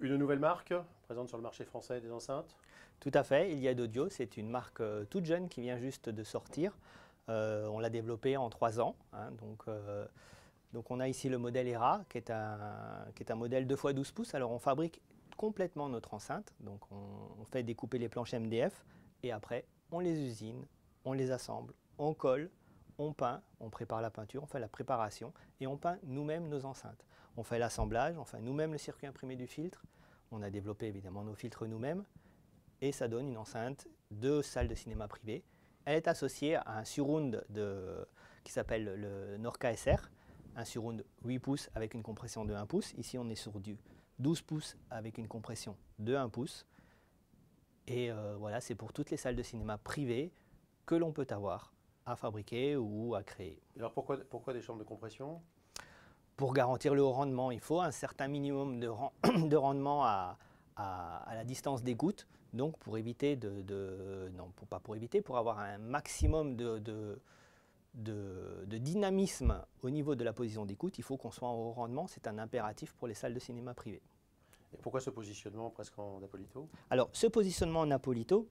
Une nouvelle marque présente sur le marché français des enceintes. Tout à fait, Iliad Audio, c'est une marque toute jeune qui vient juste de sortir. On l'a développée en 3 ans, hein, donc on a ici le modèle ERA qui est un modèle 2x12 pouces. Alors on fabrique complètement notre enceinte, donc on fait découper les planches MDF et après on les usine, on les assemble, on colle, on peint, on prépare la peinture, on fait la préparation et on peint nous-mêmes nos enceintes. On fait l'assemblage, on fait nous-mêmes le circuit imprimé du filtre, on a développé évidemment nos filtres nous-mêmes et ça donne une enceinte de salle de cinéma privée. Elle est associée à un surround qui s'appelle le Norca SR, un surround 8 pouces avec une compression de 1 pouce. Ici, on est sur du 12 pouces avec une compression de 1 pouce. Et voilà, c'est pour toutes les salles de cinéma privées que l'on peut avoir à fabriquer ou à créer. Alors pourquoi des chambres de compression? Pour garantir le haut rendement, il faut un certain minimum de rendement à la distance d'écoute. Donc pour éviter pour avoir un maximum de dynamisme au niveau de la position d'écoute, il faut qu'on soit en haut rendement. C'est un impératif pour les salles de cinéma privées. Et pourquoi ce positionnement presque en Napolito? Alors ce positionnement en Napolito,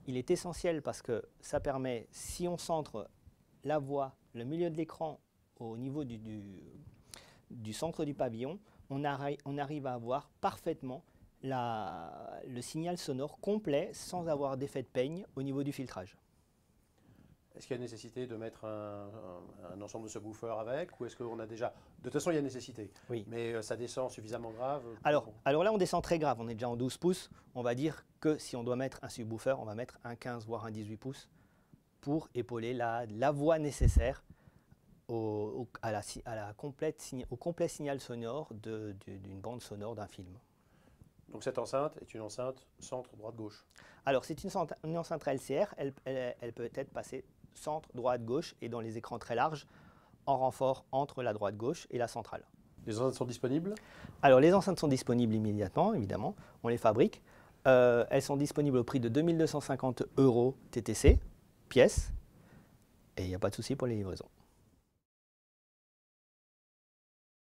il est essentiel parce que ça permet, si on centre la voix, le milieu de l'écran au niveau du centre du pavillon, on arrive à avoir parfaitement le signal sonore complet sans avoir d'effet de peigne au niveau du filtrage. Est-ce qu'il y a nécessité de mettre un ensemble de subwoofers avec, ou est-ce qu'on a déjà... De toute façon, il y a nécessité, Oui. mais ça descend suffisamment grave Alors là, on descend très grave, on est déjà en 12 pouces. On va dire que si on doit mettre un subwoofer, on va mettre un 15 voire un 18 pouces pour épauler la voix nécessaire au complet signal sonore d'une bande sonore d'un film. Donc cette enceinte est une enceinte centre droite-gauche. Alors c'est une enceinte LCR, elle peut être passée centre, droite, gauche et dans les écrans très larges en renfort entre la droite-gauche et la centrale. Les enceintes sont disponibles? Alors les enceintes sont disponibles immédiatement, évidemment, on les fabrique. Elles sont disponibles au prix de 2 250 € TTC, pièce, et il n'y a pas de souci pour les livraisons.